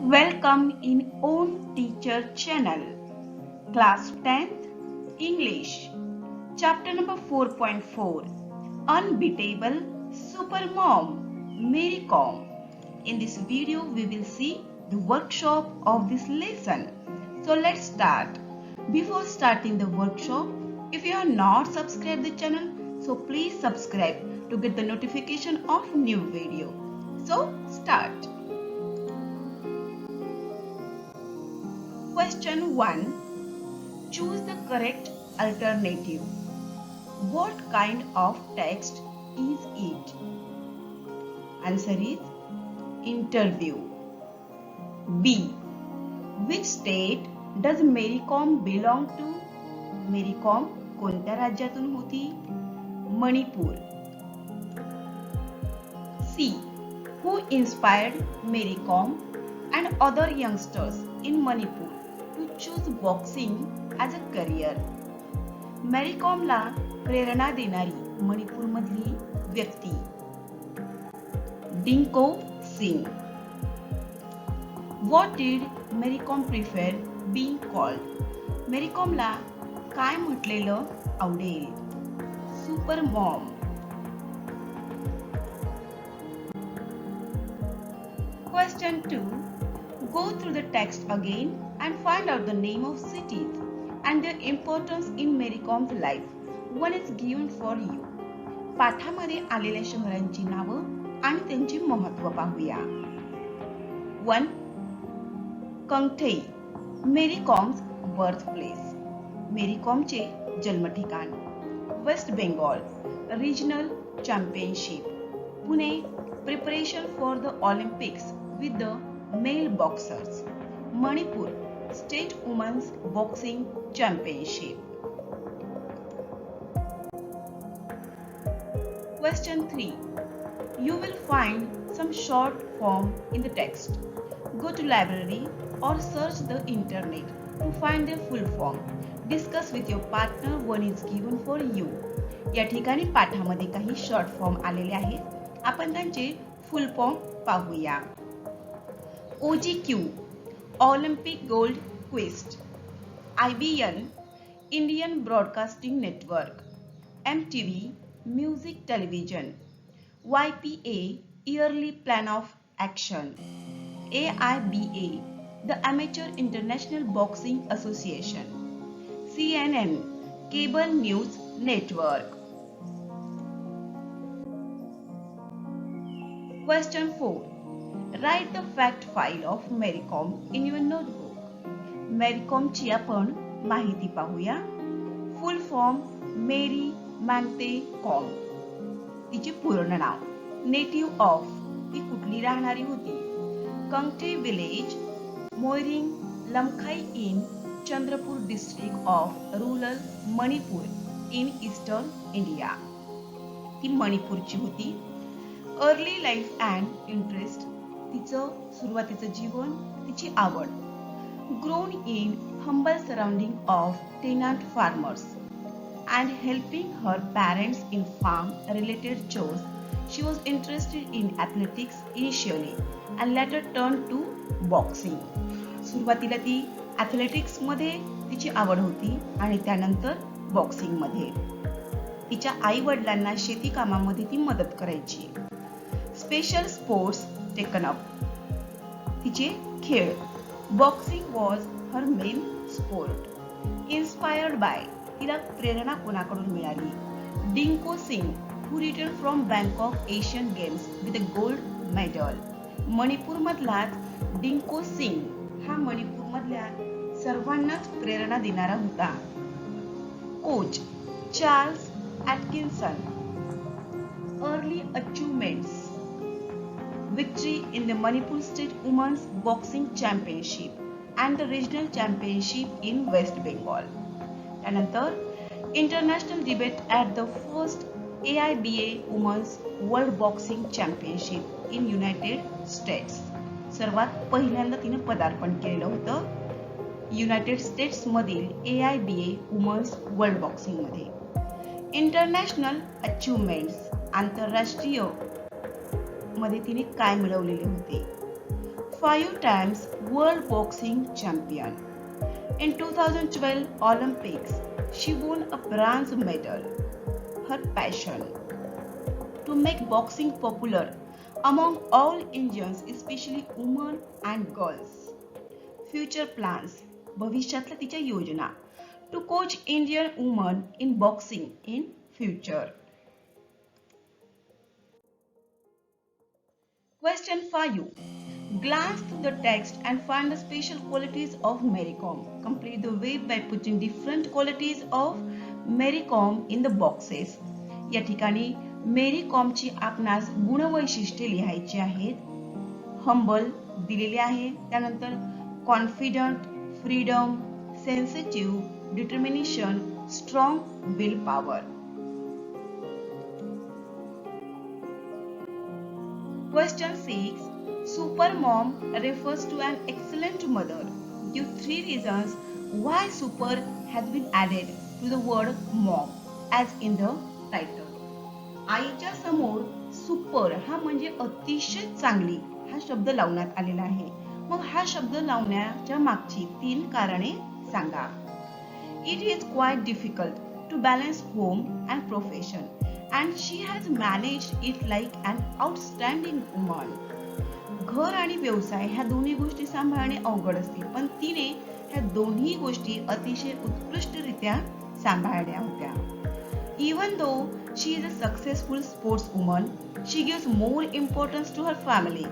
Welcome in Own Teacher channel. Class 10th English. Chapter number 4.4. Unbeatable Super Mom Mary Com. In this video we will see the workshop of this lesson. So let's start. Before starting the workshop, if you are not subscribed the channel, so please subscribe to get the notification of new video. So start. Question 1. Choose the correct alternative. What kind of text is it? Answer is interview. B. Which state does Mary Com belong to? Mary Com कोणत्या राज्यातून होती? Manipur. C. Who inspired Mary Com and other youngsters in Manipur to choose boxing as a career? मॅरी कॉमला प्रेरणा देणारी मणिपूरमधली व्यक्ती. Dingko Singh. What did Mary Com prefer being called? मॅरी कॉमला काय म्हटलेलं आवडेल? Super Maugham. Question 2. Go through the text again and find out the name of cities and their importance in Mary Com's life. One is given for you. पाठामध्ये आलेल्या शहरांची नावं आणि त्यांचे महत्त्व पाहूया. 1. Kangathei, Mary Kom's birth place. मेरी कॉमचे जन्मठिकाण. West Bengal regional championship. Pune preparation for the Olympics with the male boxers. Manipur State Women's Boxing Championship. Question 3. You will find some short form in the text. Go to library or search the internet to find their full form. Discuss with your partner. One is given for you. या ठिकाणी पाठामध्ये काही short form आलेले आहेत. आपण त्यांचे फुल form पाहूया. OGQ Olympic Gold Quest. IBN Indian Broadcasting Network. MTV Music Television. YPA Yearly Plan of Action. AIBA the Amateur International Boxing Association. CNN Cable News Network. Question 4. Write the fact file of Mary Com in your notebook. Mary Comची आपण माहिती पाहूया. Full form Mary Mangte Kom. तिचे पूर्ण नाव. Native of, ती कुठली राहणारी होती? Kangathei village, Moirang, Lamkhai in Chandrapur district of rural Manipur in eastern India. ती मणिपूरची होती. अर्ली लाईफ अँड इंटरेस्ट, तिचं सुरुवातीचं जीवन, तिची आवड. Grown in humble surrounding of tenant farmers and helping her parents in farm related chores. She was interested in athletics initially and later turn to boxing. सुरुवातीला ती ॲथलेटिक्समध्ये तिची आवड होती आणि त्यानंतर बॉक्सिंगमध्ये. तिच्या आई वडिलांना शेती कामामध्ये ती मदत करायची. स्पेशल स्पोर्ट्स टेकन अप, तिचे खेळ. Boxing was her main sport. Inspired by, तिला प्रेरणा कोणाकडून मिळाली? Dingko Singh who return from Bangkok Asian Games with a gold medal. मणिपूरमधलाच डिंको सिंग हा मणिपूरमधल्या सर्वांनाच प्रेरणा देणारा होता. Coach Charles Atkinson. Early achievements. Victory in the Manipur State Women's Boxing Championship and the Regional Championship in West Bengal. त्यानंतर International debut at the first AIBA Women's World Boxing Championship in United States. सर्वात पहिल्यांदा तिने पदार्पण केलेलं होतं United states मधील AIBA women's world boxing मध्ये. International achievements, आंतरराष्ट्रीय मध्ये तिने काय मिळवलेले होते? 5 times world boxing champion. In 2012 Olympics, she won a bronze medal. Her passion to make boxing popular among all Indians, especially women and girls. Future plans, भविष्यातल्या तिच्या योजना to coach Indian women in boxing in future. Question 5. Glance through the text and find the special qualities of Mary Kom. Complete the web by putting different qualities of Mary Kom in the boxes. या ठिकाणी मेरी कॉमची आपणास गुणवैशिष्ट्ये लिहायची आहेत. Humble दिलेले आहे, त्यानंतर confident, freedom, sensitive, determination, strong will power. Question 6. Super mom refers to an excellent mother. Give 3 reasons why super has been added to the word mom as in the title. आईच्या समोर super हा म्हणजे अतिशय चांगली हा शब्द लावण्यात आलेला आहे. मग हा शब्द लावण्याच्या मागची 3 कारणे सांगा. It is quite difficult to balance home and profession and she has managed it like an outstanding woman. घर आणि व्यवसाय ह्या दोन्ही गोष्टी सांभाळणे अवघड असते, पण तिने ह्या दोन्ही गोष्टी अतिशय उत्कृष्टरित्या सांभाळल्या होत्या. Even though she is a successful sportswoman, she gives more importance to her family.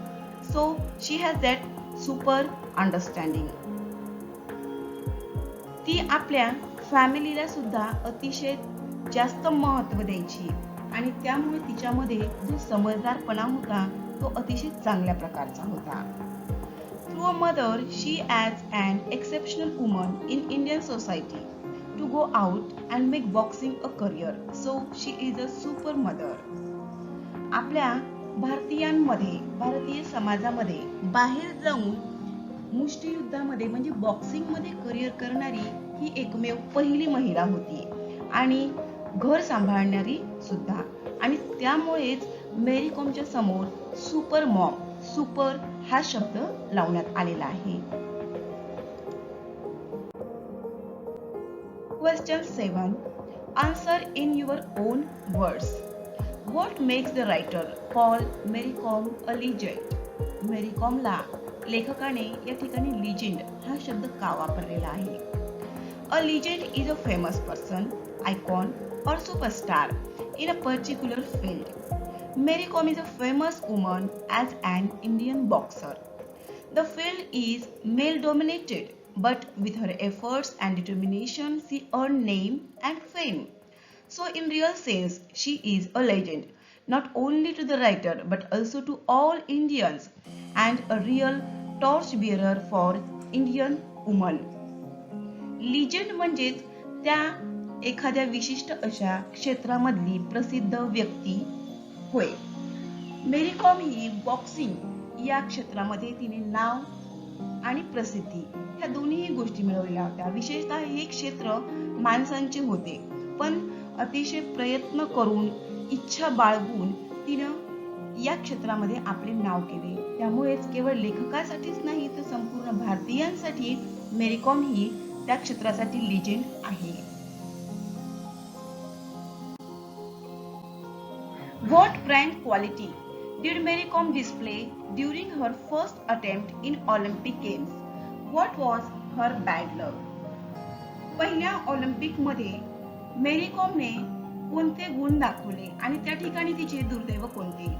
So she has that super understanding. ती आपल्या फॅमिलीला सुद्धा अतिशय जास्त महत्त्व द्यायची आणि त्यामुळे तिच्यामध्ये जो समजदारपणा होता तो अतिशय चांगल्या प्रकारचा होता. Through a mother, she as an exceptional woman in Indian society to go out and make boxing a career. So she is a super mother. आपल्या भारतीय समाजामध्ये बाहेर जाऊन मुष्टियुद्धामध्ये म्हणजे बॉक्सिंग मध्ये करिअर करणारी ही एकमेव पहिली महिला होती आणि घर सांभाळणारी सुद्धा, आणि त्यामुळेच मेरी कॉमच्या समोर सुपर मॉम, सुपर हा शब्द लावण्यात आलेला आहे. Question 7. Answer in your own words. What makes the writer call Mary Kom a legend? मेरी कॉमला लेखकाने या ठिकाणी legend हा शब्द का वापरलेला आहे? A legend is a famous person, icon or superstar in a particular field. Mary Kom is a famous woman as an Indian boxer. The field is male dominated, but with her efforts and determination she earned name and fame. So in real sense she is a legend, not only to the writer but also to all Indians and a real torchbearer for Indian women. Legend म्हणजेच त्या एखाद्या विशिष्ट अशा क्षेत्रामधली प्रसिद्ध व्यक्ती होय. मेरी com ही boxing या क्षेत्रामध्ये तिने नाव आणि प्रसिद्धी ह्या दोन्ही गोष्टी मिळवलेल्या होत्या. विशेषतः हे क्षेत्र माणसांचे होते, पण अतिशय प्रयत्न करून इच्छा बाळगून तिनं या क्षेत्रामध्ये आपले नाव केले. त्यामुळेच केवळ लेखकासाठीच नाही तर संपूर्ण भारतीयांसाठी मेरी कॉम ही त्या क्षेत्रासाठी लिजेंड आहे. What prank quality did Mary Kom display during her first attempt in Olympic Games? What was her bad luck? पहिल्या ऑलिम्पिक मध्ये मेरी कॉमने कोणते गुण दाखवले आणि त्या ठिकाणी तिचे दुर्दैव कोणते?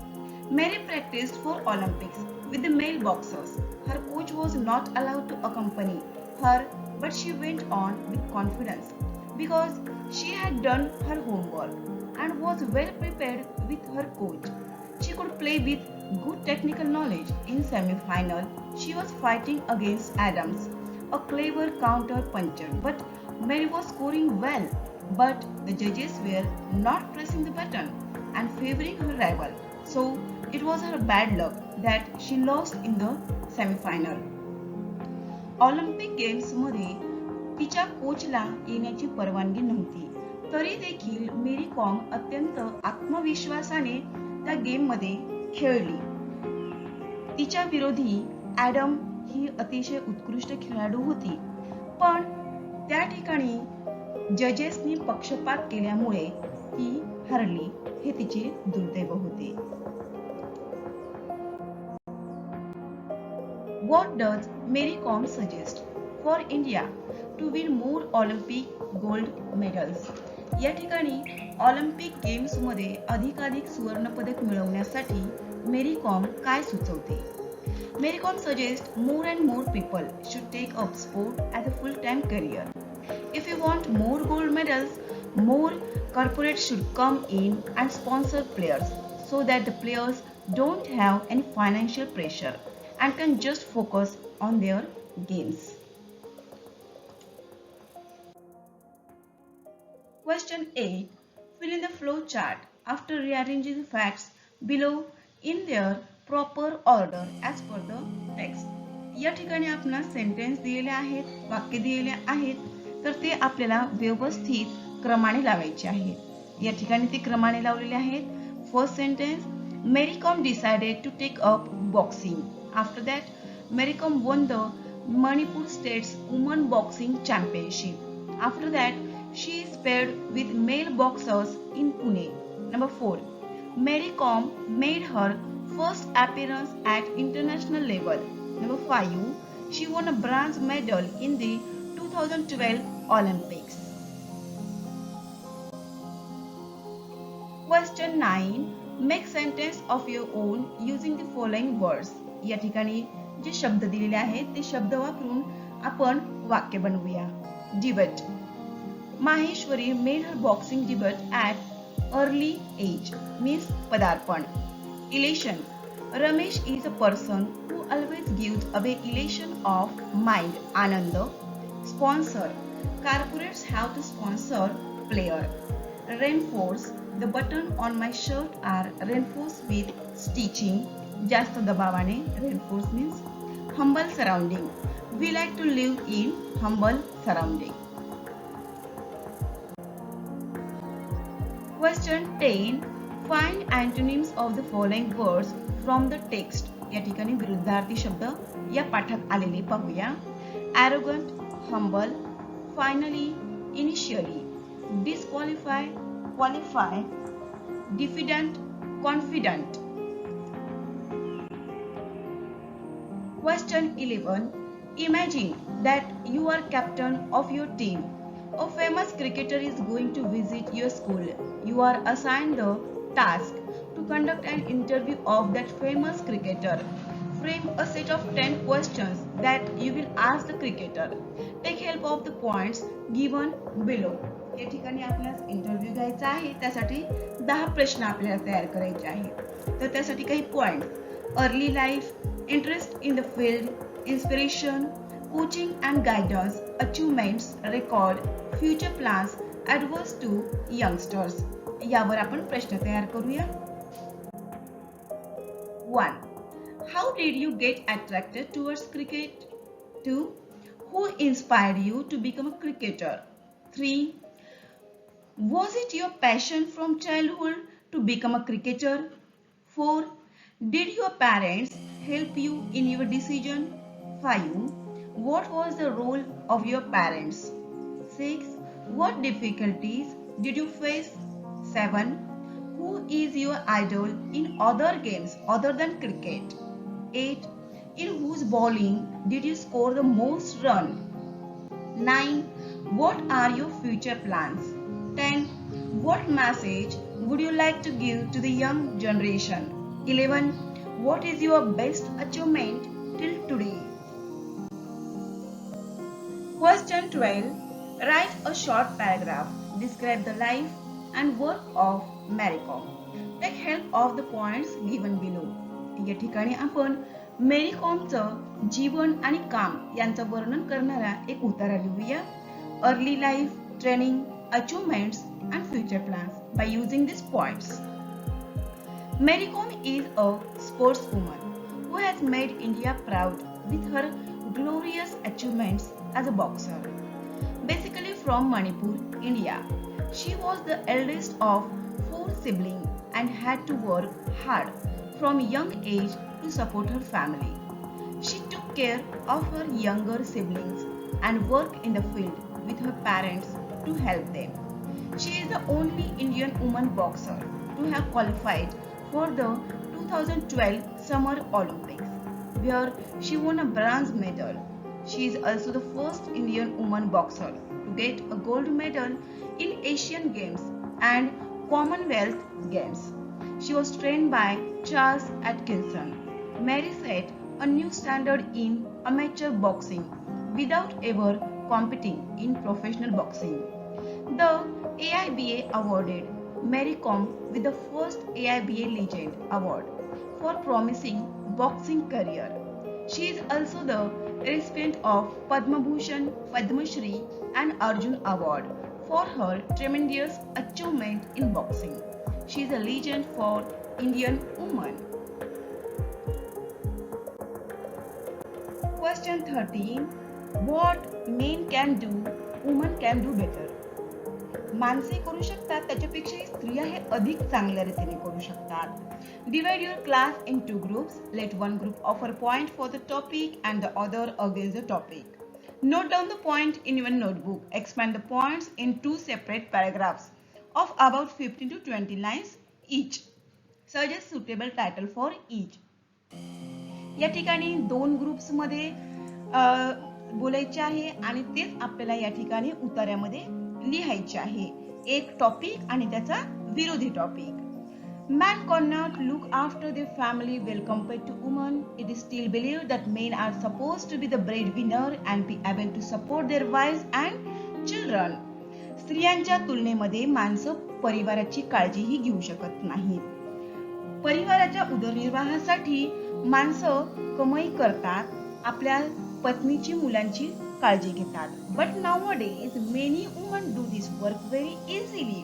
Mary practiced for Olympics with the male boxers. Her coach was not allowed to accompany her, but she went on with confidence because she had done her homework and was well prepared with her coach. She could play with good technical knowledge. In semi-final, she was fighting against Adams, a clever counter puncher, but Mary was scoring well. But the judges were not pressing the button and favoring her rival. So it was her bad luck that she lost in the semi-final. Olympic games मध्ये तिच्या कोचला येण्याची परवानगी नव्हती, तरी देखील मेरी com अत्यंत आत्मविश्वासाने त्या गेम मध्ये खेळली. तिच्या विरोधी ॲडम ही अतिशय उत्कृष्ट खेळाडू होती, पण त्या ठिकाणी जजेसनी पक्षपात केल्यामुळे ती हरली, हे तिचे दुर्दैव होते. What does Mary Kom suggest for India to win more Olympic gold medals? या ठिकाणी ऑलिम्पिक गेम्समध्ये अधिकाधिक सुवर्णपदक मिळवण्यासाठी मेरी कॉम काय सुचवते? Mary Kom suggests more and more people should take up sport as a full-time career. If you want more gold medals, more corporates should come in and sponsor players so that the players don't have any financial pressure and can just focus on their games. Question 8. Fill in the flow chart after rearranging the facts below in their proper order as per the text. या ठिकाणी आपणास sentence दिलेले आहेत, वाक्य दिलेले आहेत, तर ते आपल्याला व्यवस्थित क्रमाने लावायचे आहेत. या ठिकाणी ते क्रमाने लावलेले आहेत. First sentence, Mary Kom decided to take up boxing. After that, Mary Kom won the Manipur State's Women Boxing Championship. After that, she is paired with male boxers in Pune. Number 4. Mary Kom made her first appearance at international level. Number 5. She won a bronze medal in the 2012 Olympics. Question 9. Make sentence of your own using the following words. या ठिकाणी जे शब्द दिलेले आहेत ते शब्द वापरून आपण वाक्य बनवूया. Debut. Maheshwari made her boxing debut at early age, means पदार्पण. Elation. Ramesh is a person who always gives away elation of mind, Anand. Sponsor. Corporates have to sponsor player. Reinforce. The button on my shirt are reinforced with stitching. जास्त दबावाने. Reinforce means humble surrounding. We like to live in humble surrounding. Question 10. Find antonyms of the following words from the text. या ठिकाणी विरुद्धार्थी शब्द या पाठात आलेले पाहूया. Arrogant, humble, finally, initially, disqualify, qualify, diffident, confident. Question 11. Imagine that you are captain of your team. A famous cricketer is going to visit your school. You are assigned the task to conduct an interview of that famous cricketer. Frame a set of 10 questions that you will ask the cricketer. Take help of the points given below. या ठिकाणी आपल्याला interview घ्यायचा आहे, त्यासाठी 10 प्रश्न आपल्याला तयार करायचे आहेत. तर त्यासाठी काही point: early life, interest in the field, inspiration, coaching and guidance, achievements, record, future plans, advice to youngsters. यावर आपण प्रश्न तयार करूया. 1. How did you get attracted towards cricket? 2. Who inspired you to become a cricketer? 3. Was it your passion from childhood to become a cricketer? 4. Did your parents help you in your decision? 5. What was the role of your parents? 6. What difficulties did you face? 7. Who is your idol in other games other than cricket? 8. In whose bowling did you score the most run? 9. What are your future plans? 10. What message would you like to give to the young generation? 11. What is your best achievement till today? Question 12. Write a short paragraph. Describe the life and work of Mary Kom. Take help of the points given below. या ठिकाणी आपण मेरी कॉमचं जीवन आणि काम यांचं वर्णन करणारा एक उतारा लिहूया. Early life, training, achievements and future plans by using these points. Mary Kom is a sportswoman who has made India proud with her glorious achievements as a boxer. Basically from Manipur, India, she was the eldest of 4 siblings and had to work hard from young age to support her family. She take care of her younger siblings and work in the field with her parents to help them. She is the only Indian woman boxer to have qualified for the 2012 Summer Olympics, where she won a bronze medal. She is also the first Indian woman boxer to get a gold medal in Asian Games and Commonwealth Games. She was trained by Charles Atkinson. Mary set a new standard in amateur boxing without ever competing in professional boxing. The AIBA awarded Mary Kom with the first AIBA Legend Award for promising boxing career. She is also the recipient of Padma Bhushan, Padma Shri and Arjun Award for her tremendous achievement in boxing. She is a legend for Indian women. Question 13. What men can do, women can do better. माणसे करू शकतात त्याच्यापेक्षा स्त्रिया हे अधिक चांगल्या रीतीने करू शकतात. Divide your class in two groups. Let one group offer point for the topic and the other against the topic. Note down the point in your notebook. Expand the points in two separate paragraphs of about 15 to 20 lines each. Suggest suitable title for each. या ठिकाणी दोन groups मध्ये बोलायचे आहे आणि तेच आपल्याला या ठिकाणी उतार्यामध्ये लिहायचे आहे. एक टॉपिक आणि त्याचा विरोधी topic. Man cannot look after their family well compared to women. It is still believed that men are supposed to be the breadwinner and be able to support their wives and children. स्त्रियांच्या तुलनेमध्ये माणसं परिवाराची काळजीही घेऊ शकत नाहीत. परिवाराच्या उदरनिर्वाहासाठी माणसं कमाई करतात, आपल्या पत्नीची मुलांची काळजी घेतात. But nowadays many women do this work very easily.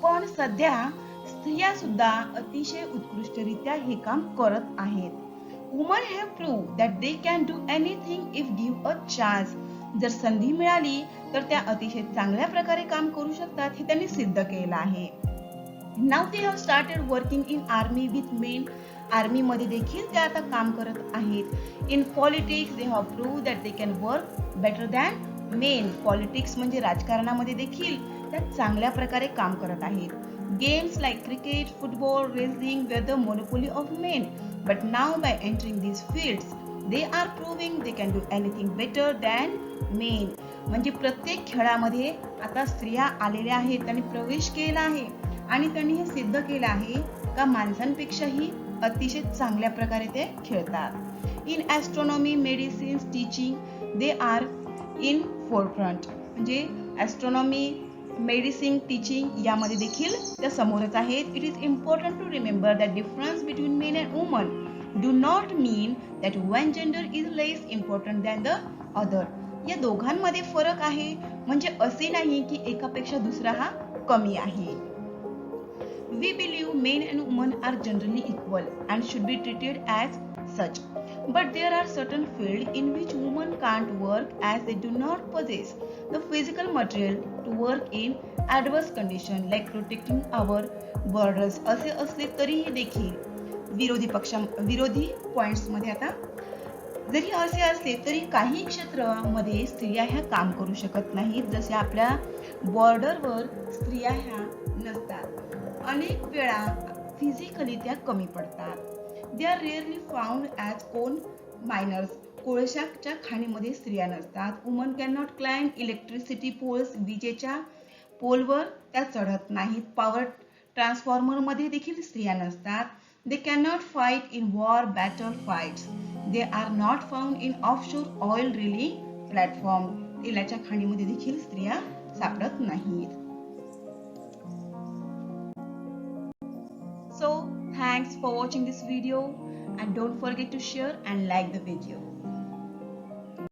पण सध्या स्त्रिया सुद्धा अतिशय उत्कृष्टरित्या हे काम करत आहेत. Women have proved that they can do anything if give a chance. जर संधी मिळाली तर त्या अतिशय चांगल्या प्रकारे काम करू शकतात हे त्यांनी सिद्ध केलं आहे. Now they have started working in army with men. Army मध्ये देखील त्या आता काम करत आहेत. In politics they have proved that they can work better than men. Politics म्हणजे राजकारणामध्ये देखील त्या चांगल्या प्रकारे काम करत आहेत. Games like cricket, football, wrestling were the monopoly of men. But now by entering these fields, they are proving they can do anything better than men. म्हणजे प्रत्येक खेळामध्ये आता स्त्रिया आलेल्या आहेत, त्यांनी प्रवेश केला आहे आणि त्यांनी हे सिद्ध केलं आहे का माणसांपेक्षाही अतिशय चांगल्या प्रकारे ते खेळतात. In astronomy, medicines, teaching they are in forefront. म्हणजे ॲस्ट्रॉनॉमी, मेडिसिन, टीचिंग यामध्ये देखील त्या समोरच आहेत. It is important to remember that difference between men and woman do not mean that one gender is less important than the other. या दोघांमध्ये फरक आहे म्हणजे असे नाही की एकापेक्षा दुसरा हा कमी आहे. We believe men and women are generally equal and should be treated as such. But there are certain fields in which women can't work as they do not possess the physical material to work in adverse conditions like protecting our borders. असे असले तरीही देखील विरोधी points मध्ये आता जरी असे असले तरी काही क्षेत्रामध्ये स्त्रिया ह्या काम करू शकत नाहीत. जसे आपल्या बॉर्डरवर स्त्रिया ह्या नसतात. अनेक वेळा फिजिकली त्या कमी पडतात. They are rarely found as coal miners. कोळशाच्या खाणीमध्ये स्त्रिया नसतात. Woman can not climb electricity poles. विजेच्या पोलवर त्या चढत नाहीत. पॉवर ट्रान्सफॉर्मर मध्ये देखील स्त्रिया नसतात. They can not fight in war battle fights. They are not found in offshore oil drilling platform. तेलाच्या खाणीमध्ये देखील स्त्रिया सापडत नाहीत. So thanks for watching this video and don't forget to share and like the video.